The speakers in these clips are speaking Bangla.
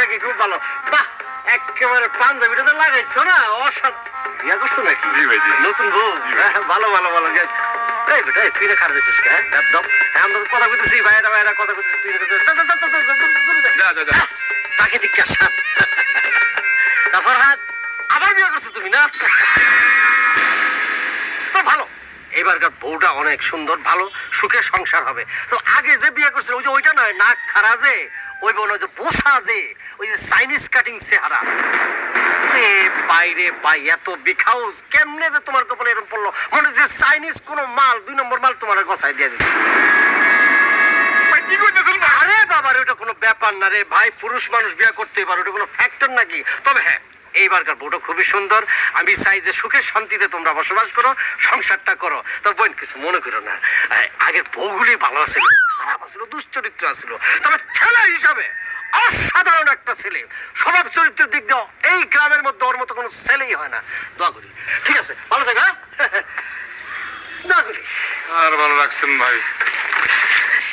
নাকি? খুব ভালো। বাহ, একেবারে পাঞ্জাবিটা তো লাগাইছো না, বিয়া করছো নাকি? জি ভাই, জি। নতুন বউ? ভালো ভালো ভালো। এই বেটা, তুই না খারাপ হয়েছিস? হ্যাঁ, একদম। আমরা তো কথা বলতেছি, ভাইয়েরা ভাইয়েরা কথা বলতেছি, তুই যা যা যা। প্রাকৃতিক কাজ। তারপর হাত আবার বিয়ে করছো তুমি না? তো ভালো, এবারকার বউটা অনেক সুন্দর, ভালো সুখে সংসার হবে। তো আগে যে বিয়ে করছিল ওই যে ওইটা নয়, নাক খারা যে, ওই বোন ওই যে বোসা যে, ওই যে চাইনিজ কাটিং চেহারা। বাইরে বাই, এত বিখাউস কেমনে যে তোমার কপালে এরকম পড়লো? মনে হচ্ছে চাইনিজ কোনো মাল, 2 নম্বর মাল তোমার গছাই দিয়ে দিচ্ছে। কি করতেছেন? আরে বাবা, ওটা কোনো ব্যাপার না রে ভাই, পুরুষ মানুষ বিয়ে করতেই পারে, ওটা কোনো ফ্যাক্টর নাকি? তবে হ্যাঁ, এইবারকার বউটা খুবই সুন্দর। আমি চাই যে সুখে শান্তিতে তোমরা বসবাস করো, সংসারটা করো। তবে বোন, কিছু মনে করো না, আগের বউগুলি ভালো ছিল, খারাপ ছিল, দুশ্চরিত্র ছিল। তবে ছেলে হিসাবে অসাধারণ একটা ছেলে, স্বভাব চরিত্রের দিক দিয়ে এই গ্রামের মধ্যে ওর মতো কোনো ছেলেই হয় না। দোয়া করি। ঠিক আছে, ভালো থাকো। দোয়া করি। আর ভালো লাগছেন ভাই।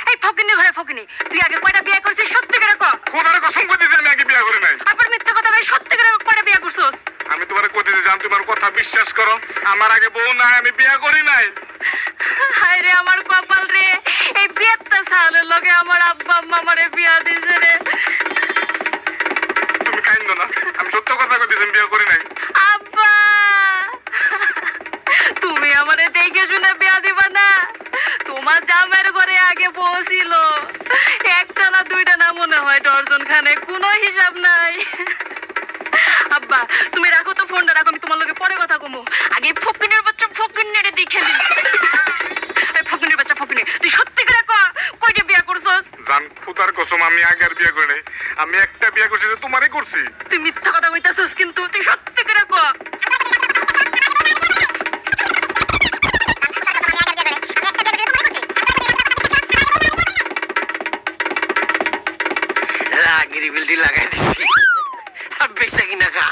এই ফকিনি ঘরে ফকিনি, তুই আগে কয়টা বিয়ে করছিস? সত্যি করে ক। খোদার কসম করতেছি আমি আগে বিয়া করি নাই। আবার মিথ্যা কথা বলে, সত্যি করে কয়টা বিয়ে করছিস? আমি তোমার কইতেছি জান, তোমার কথা বিশ্বাস করো, আমার আগে বউ নাই, আমি বিয়া করি নাই। হায় রে আমার কপাল রে, এই বিয়েটা সালের লগে আমার আব্বা আম্মা আমারে বিয়া দিছে রে। তুমি কাইন্দো না, আমি সত্য কথা কইতেছি, আমি বিয়া করি নাই। আব্বা, তুমি আমারে দেখে শুনে বিয়া দিবা না? তোমার জামাইয়ের ঘরে আগে বউ ছিল, একটা না দুইটা না, মনে হয় ডর্জন খানে, কোনো হিসাব নাই। আব্বা, তুমি রাখো তো ফোনটা, রাখো, আমি তোমার লগে পরে কথা কমু। আগে ফকিনের বাচ্চা ফকিনের দেখে নি। এই ফকিনের বাচ্চা ফকিনি, তুই সত্যি করে ক, কয়টা বিয়া করছস? জান, খোদার কসম আমি আগে আর বিয়া করি নাই। আমি একটা বিয়া করছি, যে তোমারই করছি। তুই মিথ্যা কথা কইতাছস কিন্তু, তুই সত্যি করে ক। গিরিবিলটি লাগাই দিচ্ছি, বেচা কিনা খা।